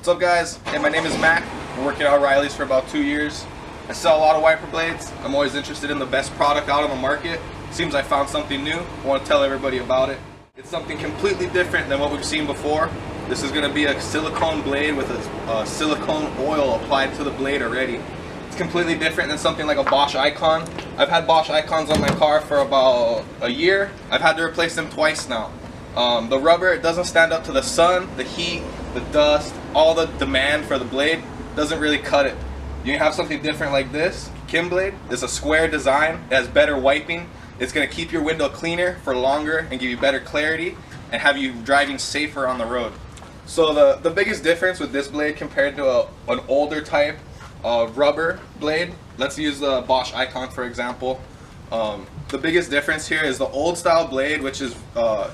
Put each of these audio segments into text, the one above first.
What's up, guys? Hey, my name is Mac. I've working at O'Reilly's for about 2 years. I sell a lot of wiper blades. I'm always interested in the best product out on the market. Seems I found something new. I want to tell everybody about it. It's something completely different than what we've seen before. This is going to be a silicone blade with a silicone oil applied to the blade already. It's completely different than something like a Bosch Icon. I've had Bosch Icons on my car for about a year. I've had to replace them twice now. The rubber, it doesn't stand up to the sun, the heat, the dust, all the demand for the blade doesn't really cut it. You can have something different like this. Kimblade is a square design. It has better wiping. It's going to keep your window cleaner for longer and give you better clarity and have you driving safer on the road. So the biggest difference with this blade compared to an older type of rubber blade, let's use the Bosch Icon for example. The biggest difference here is the old style blade, which is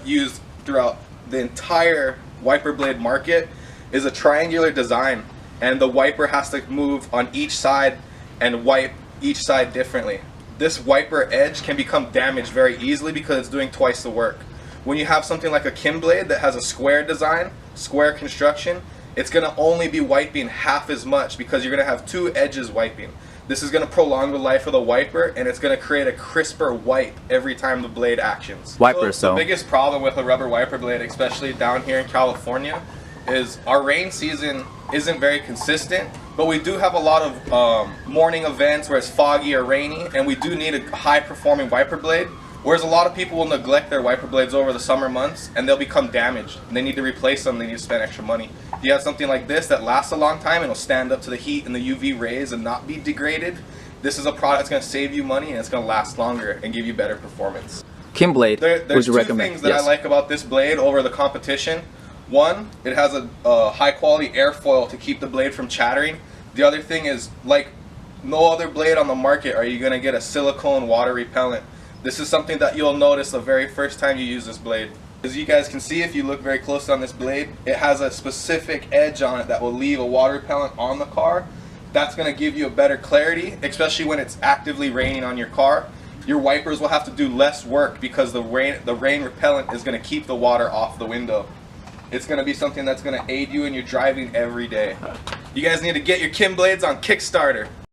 used throughout the entire wiper blade market, is a triangular design, and the wiper has to move on each side and wipe each side differently. This wiper edge can become damaged very easily because it's doing twice the work. When you have something like a Kimblade that has a square design, square construction, it's going to only be wiping half as much because you're going to have two edges wiping. This is going to prolong the life of the wiper, and it's going to create a crisper wipe every time the blade actions. The biggest problem with a rubber wiper blade, especially down here in California, is our rain season isn't very consistent, but we do have a lot of morning events where it's foggy or rainy, and we do need a high performing wiper blade. Whereas a lot of people will neglect their wiper blades over the summer months and they'll become damaged and they need to replace them, they need to spend extra money. If you have something like this that lasts a long time and will stand up to the heat and the UV rays and not be degraded, this is a product that's going to save you money and it's going to last longer and give you better performance. Kimblade, there's two things that I like about this blade over the competition. One, it has a high quality airfoil to keep the blade from chattering. The other thing is, like no other blade on the market are you going to get a silicone water repellent. This is something that you'll notice the very first time you use this blade. As you guys can see, if you look very closely on this blade, it has a specific edge on it that will leave a water repellent on the car. That's going to give you a better clarity, especially when it's actively raining on your car. Your wipers will have to do less work because the rain repellent is going to keep the water off the window. It's going to be something that's going to aid you in your driving every day. You guys need to get your Kimblades on Kickstarter.